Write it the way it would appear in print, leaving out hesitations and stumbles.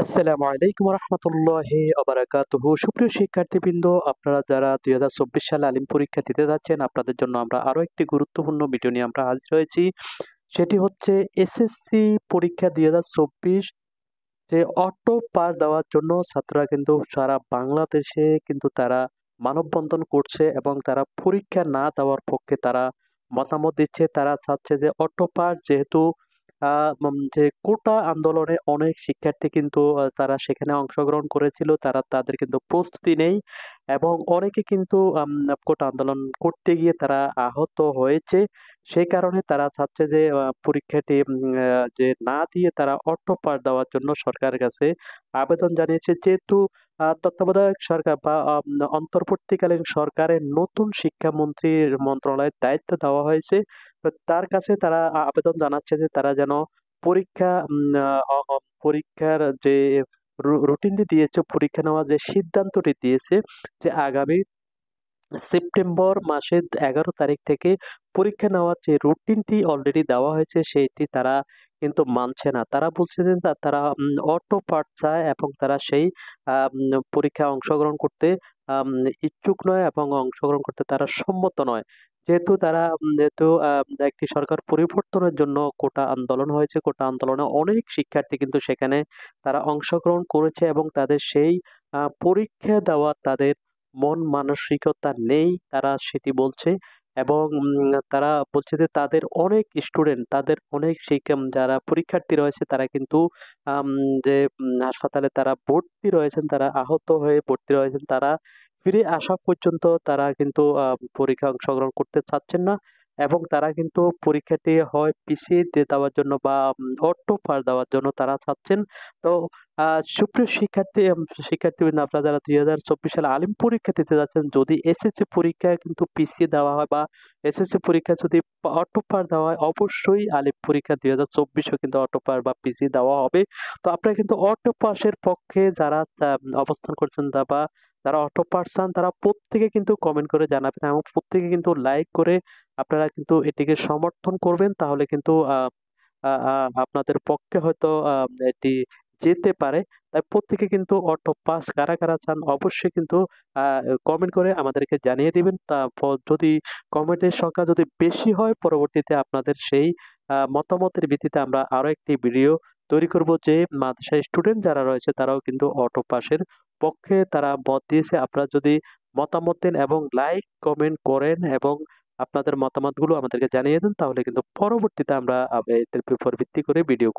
আসসালামু আলাইকুম রহমতুল্লাহি আবারাকাতুহু। সুপ্রিয় শিক্ষার্থীবৃন্দ, আপনারা যারা ২০২৪ সালে আলিম পরীক্ষা দিতে যাচ্ছেন, আপনাদের জন্য আমরা আরো একটি গুরুত্বপূর্ণ ভিডিও নিয়ে আমরা হাজির হয়েছি। সেটি হচ্ছে এসএসসি পরীক্ষা ২০২৪ যে অটো পাস দেওয়ার জন্য ছাত্ররা কিন্তু সারা বাংলাদেশে কিন্তু তারা মানববন্ধন করছে এবং তারা পরীক্ষা না দেওয়ার পক্ষে তারা মতামত দিচ্ছে। তারা চাচ্ছে যে অটো পাস যেহেতু যে কোটা আন্দোলনে অনেক শিক্ষার্থী কিন্তু তারা সেখানে অংশগ্রহণ করেছিল। তাদের কিন্তু প্রস্তুতি নেই এবং অনেকে কিন্তু কোটা আন্দোলন করতে গিয়ে তারা আহত হয়েছে। সেই কারণে তারা চাচ্ছে যে পরীক্ষাটি যে না দিয়ে তারা অটো পাস দেওয়ার জন্য সরকারের কাছে আবেদন জানিয়েছে। যেহেতু তত্ত্বাবধায়ক সরকার বা অন্তর্বর্তীকালীন সরকারের নতুন শিক্ষামন্ত্রীর মন্ত্রণালয়ের দায়িত্ব দেওয়া হয়েছে। তো তার কাছে তারা আবেদন জানাচ্ছে যে তারা যেন পরীক্ষা উম আ অ অ পরীক্ষার যে রুটিনটি দিয়েছে, পরীক্ষা নেওয়ার যে সিদ্ধান্তটি দিয়েছে যে আগামী সেপ্টেম্বর মাসের ১১ তারিখ থেকে পরীক্ষা নেওয়ার যে রুটিনটি অলরেডি দেওয়া হয়েছে, সেইটি তারা কিন্তু মানছে না। তারা বলছে যে তারা অটো পাঠ চায় এবং তারা সেই পরীক্ষায় অংশগ্রহণ করতে আম ইচ্ছুক নয় এবং অংশগ্রহণ করতে তারা সম্মত নয়। যেহেতু একটি সরকার পরিবর্তনের জন্য কোটা আন্দোলন হয়েছে। কোটা আন্দোলনে অনেক শিক্ষার্থী কিন্তু সেখানে তারা অংশগ্রহণ করেছে এবং তাদের সেই পরীক্ষা দেওয়ার তাদের মন মানসিকতা নেই, তারা সেটি বলছে এবং তারা বলছে যে তাদের অনেক স্টুডেন্ট, তাদের অনেক যারা পরীক্ষার্থী রয়েছে তারা কিন্তু আম যে হাসপাতালে তারা ভর্তি রয়েছেন, তারা আহত হয়ে ভর্তি রয়েছেন। তারা ফিরে আসা পর্যন্ত তারা কিন্তু পরীক্ষায় অংশগ্রহণ করতে চাচ্ছেন না এবং তারা কিন্তু পরীক্ষাটি হয় পিছিয়ে দেওয়ার জন্য বা অটো পাস দেওয়ার জন্য তারা চাচ্ছেন। তো আ সুপ্রিয় শিক্ষার্থীবৃন্দ, আপনারা যারা ২০২৪ সালে আলিম পরীক্ষা দিতে যাচ্ছেন, যদি এসএসসি পরীক্ষায় কিন্তু পিছিয়ে দেওয়া হয় বা এসএসসি পরীক্ষা যদি অটো পাস দেওয়া হয়, অবশ্যই আলিম পরীক্ষা ২০২৪ ও কিন্তু অটো পাস বা পিছিয়ে দেওয়া হবে। তো আপনারা কিন্তু অটো পাসের পক্ষে যারা অবস্থান করছেন বা যারা অটো পাস চান, তারা প্রত্যেকে কিন্তু কমেন্ট করে জানাবেন এবং প্রত্যেকে কিন্তু লাইক করে আপনারা কিন্তু এটিকে সমর্থন করবেন। তাহলে কিন্তু আ আ আ আপনাদের পক্ষে হয়তো এটি যেতে পারে। তাই প্রত্যেকে কিন্তু অটো পাস কারা চান অবশ্যই কিন্তু আ কমেন্ট করে আমাদেরকে জানিয়ে দিবেন। তারপর যদি কমেন্টের সংখ্যা যদি বেশি হয়, পরবর্তীতে আপনাদের সেই মতামতের ভিত্তিতে আমরা আরো একটি ভিডিও তৈরি করব যে মাদ্রাসার স্টুডেন্ট যারা রয়েছে তারাও কিন্তু অটো পাসের পক্ষে তারা মত দিয়েছে। আপনারা যদি মতামত দেন এবং লাইক, কমেন্ট করেন এবং আপনাদের মতামতগুলো আমাদেরকে জানিয়ে দেন, তাহলে কিন্তু পরবর্তীতে আমরা এটার উপর ভিত্তি করে ভিডিও